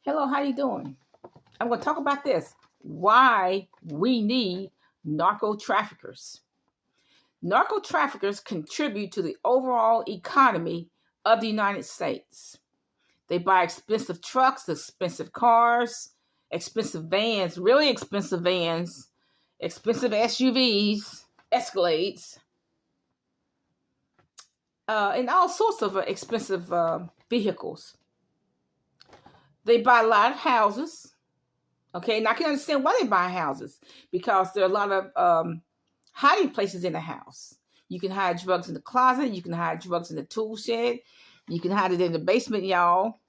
Hello, how you doing? I'm going to talk about this. Why we need narco traffickers. Narco traffickers contribute to the overall economy of the United States. They buy expensive trucks, expensive cars, expensive vans, really expensive vans, expensive SUVs, Escalades, and all sorts of expensive vehicles. They buy a lot of houses. Okay, and I can understand why they buy houses because there are a lot of hiding places in the house. You can hide drugs in the closet. You can hide drugs in the tool shed. You can hide it in the basement, y'all.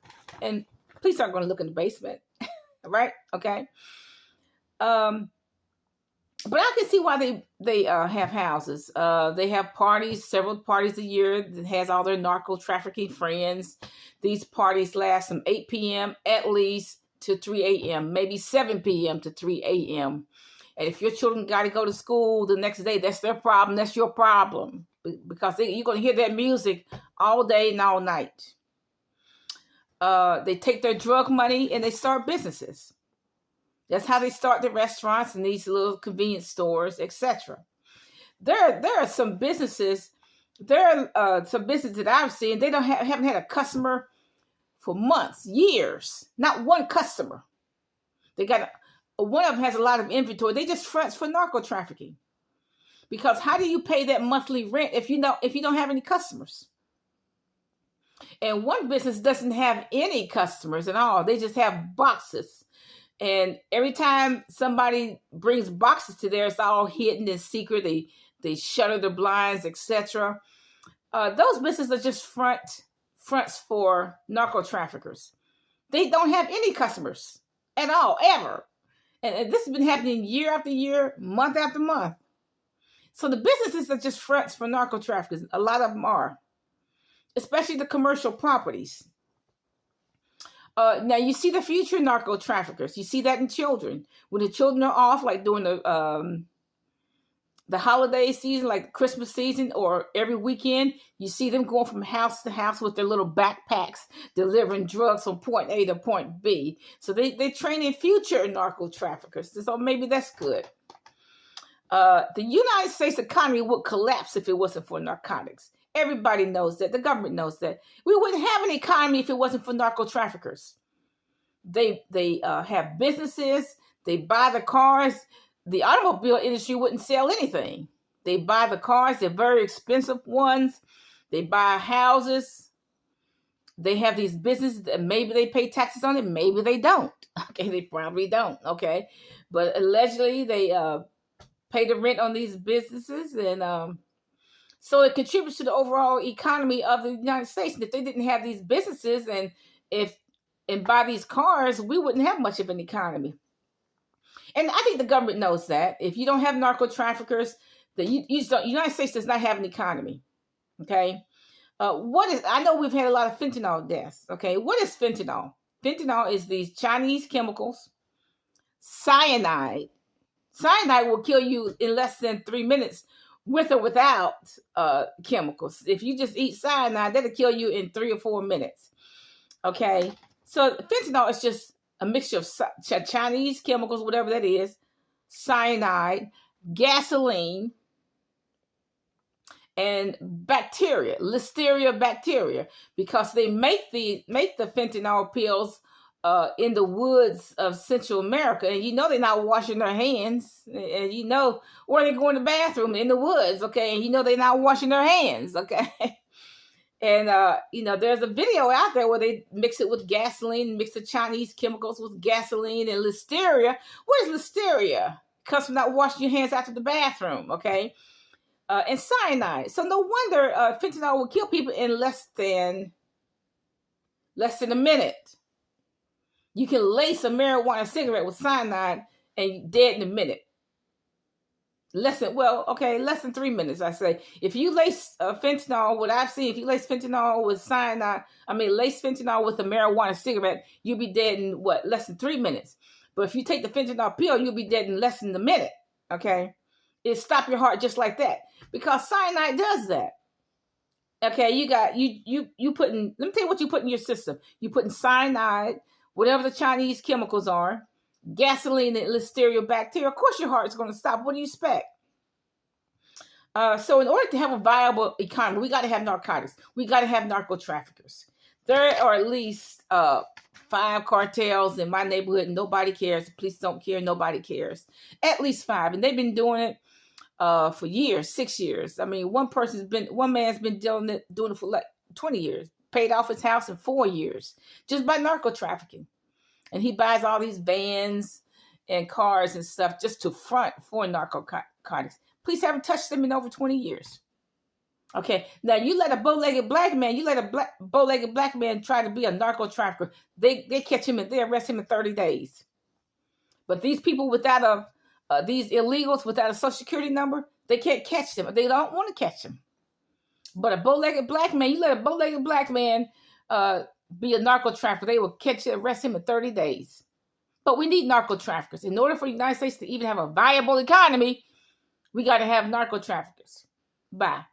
And please aren't going to look in the basement, right? Okay. But I can see why they have houses. They have parties, several parties a year that has all their narco trafficking friends. These parties last from 8 p.m. at least to 3 a.m., maybe 7 p.m. to 3 a.m. And if your children got to go to school the next day, that's their problem. That's your problem because you're going to hear that music all day and all night. They take their drug money and they start businesses. That's how they start the restaurants and these little convenience stores, etc. There are some businesses. There are some businesses that I've seen. They haven't had a customer for months, years. Not one customer. They got one of them has a lot of inventory. They just fronts for narco trafficking. Because how do you pay that monthly rent if you don't have any customers? And one business doesn't have any customers at all. They just have boxes. And every time somebody brings boxes to there, it's all hidden and secret. They shutter the blinds, etc. Those businesses are just fronts for narco traffickers. They don't have any customers at all, ever. And this has been happening year after year, month after month. So the businesses are just fronts for narco traffickers. A lot of them are, especially the commercial properties. Now you see the future narco traffickers. You see that in children. When the children are off, like during the holiday season, like Christmas season, or every weekend, you see them going from house to house with their little backpacks, delivering drugs from point A to point B. So they train in future narco traffickers. So maybe that's good. The United States economy would collapse if it wasn't for narcotics. Everybody knows that. The government knows that. We wouldn't have an economy if it wasn't for narco traffickers. They have businesses. They buy the cars. The automobile industry wouldn't sell anything. They buy the cars. They're very expensive ones. They buy houses. They have these businesses that maybe they pay taxes on it. Maybe they don't. Okay, they probably don't. Okay, but allegedly they pay the rent on these businesses, and so it contributes to the overall economy of the United States. And if they didn't have these businesses and buy these cars, we wouldn't have much of an economy. And I think the government knows that. If you don't have narco traffickers, the United States does not have an economy. Okay. I know we've had a lot of fentanyl deaths. Okay. What is fentanyl? Fentanyl is these Chinese chemicals. Cyanide. Cyanide will kill you in less than 3 minutes with or without chemicals. If you just eat cyanide, that'll kill you in 3 or 4 minutes. Okay. So fentanyl is just a mixture of Chinese chemicals, whatever that is, cyanide, gasoline, and bacteria, Listeria bacteria, because they make the fentanyl pills in the woods of Central America, and they're not washing their hands, and or they go in the bathroom in the woods, okay, and they're not washing their hands, okay. And, there's a video out there where they mix it with gasoline, mix the Chinese chemicals with gasoline and Listeria. What is Listeria? It comes from not washing your hands after the bathroom, okay? And cyanide. So no wonder fentanyl will kill people in less than a minute. You can lace a marijuana cigarette with cyanide and you're dead in a minute. Less than 3 minutes, I say. If you lace fentanyl, what I've seen, if you lace fentanyl with lace fentanyl with a marijuana cigarette, you'll be dead in less than 3 minutes. But if you take the fentanyl pill, you'll be dead in less than a minute, okay? It stop your heart just like that because cyanide does that. Okay, you putting, let me tell you what you put in your system. You putting cyanide whatever the Chinese chemicals are, gasoline and listeria bacteria, of course your heart's going to stop. What do you expect? So in order to have a viable economy, we got to have narcotics. We got to have narco traffickers. There are at least 5 cartels in my neighborhood. Nobody cares. The police don't care. Nobody cares. At least 5. And they've been doing it for years, 6 years. I mean, one man's been doing it for like 20 years. Paid off his house in 4 years just by narco trafficking. And he buys all these vans and cars and stuff just to front for narcotics. Police haven't touched them in over 20 years. Okay, now you let a bow-legged black man try to be a narco trafficker. They catch him and they arrest him in 30 days. But these people these illegals without a social security number, they can't catch them. They don't want to catch them. But a bow-legged black man, you let a bow-legged black man be a narco trafficker, they will arrest him in 30 days. But we need narco traffickers. In order for the United States to even have a viable economy, we got to have narco traffickers. Bye.